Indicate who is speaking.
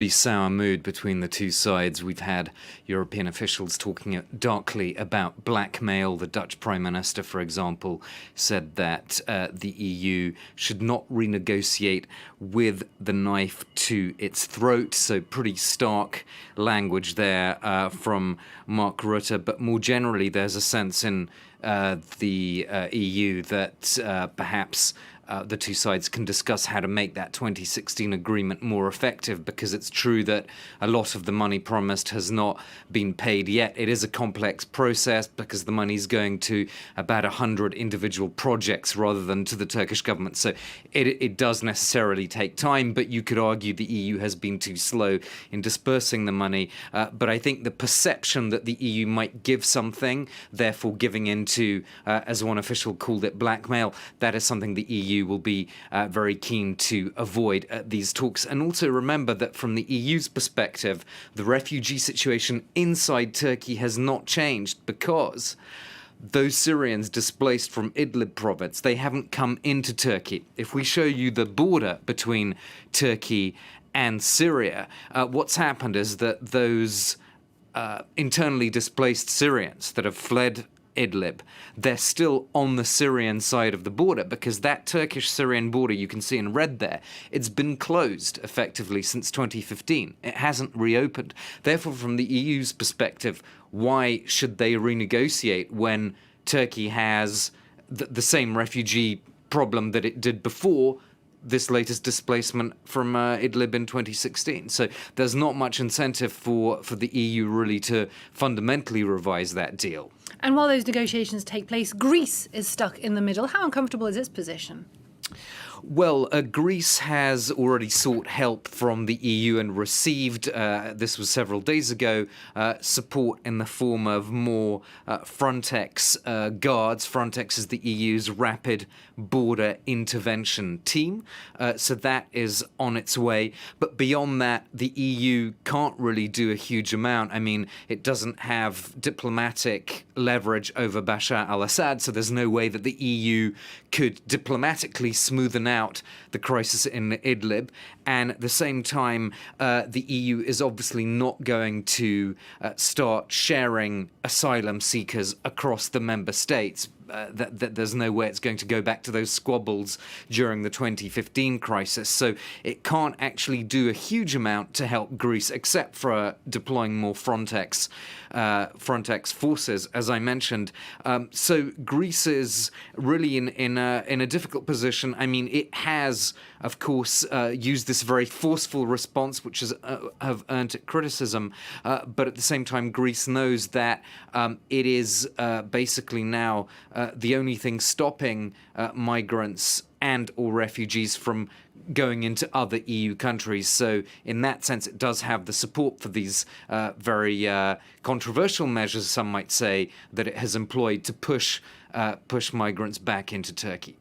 Speaker 1: pretty sour mood between the two sides. We've had European officials talking darkly about blackmail. The Dutch Prime Minister, for example, said that the EU should not renegotiate with the knife to its throat. So pretty stark language there from Mark Rutte. But more generally, there's a sense in the EU that perhaps the two sides can discuss how to make that 2016 agreement more effective, because it's true that a lot of the money promised has not been paid yet. It is a complex process because the money's going to about 100 individual projects rather than to the Turkish government. So it does necessarily take time, but you could argue the EU has been too slow in dispersing the money. But I think the perception that the EU might give something, therefore giving into, as one official called it, blackmail, that is something the EU will be very keen to avoid at these talks. And also remember that from the EU's perspective, the refugee situation inside Turkey has not changed, because those Syrians displaced from Idlib province, they haven't come into Turkey. If we show you the border between Turkey and Syria, what's happened is that those internally displaced Syrians that have fled Idlib, they're still on the Syrian side of the border, because that Turkish-Syrian border you can see in red there, it's been closed effectively since 2015. It hasn't reopened. Therefore, from the EU's perspective, why should they renegotiate when Turkey has the same refugee problem that it did before this latest displacement from Idlib in 2016. So there's not much incentive for the EU really to fundamentally revise that deal.
Speaker 2: And while those negotiations take place, Greece is stuck in the middle. How uncomfortable is its position?
Speaker 1: Well, Greece has already sought help from the EU and received, this was several days ago, support in the form of more Frontex guards. Frontex is the EU's rapid border intervention team, so that is on its way. But beyond that, the EU can't really do a huge amount. I mean, it doesn't have diplomatic leverage over Bashar al-Assad, so there's no way that the EU could diplomatically smoothen out the crisis in Idlib. And at the same time, the EU is obviously not going to start sharing asylum seekers across the member states. That there's no way it's going to go back to those squabbles during the 2015 crisis. So it can't actually do a huge amount to help Greece, except for deploying more Frontex forces, as I mentioned. So Greece is really in a difficult position. I mean, it has, of course, used this very forceful response, which have earned it criticism. But at the same time, Greece knows that it is basically now the only thing stopping migrants and or refugees from going into other EU countries. So in that sense, it does have the support for these very controversial measures, some might say, that it has employed to push migrants back into Turkey.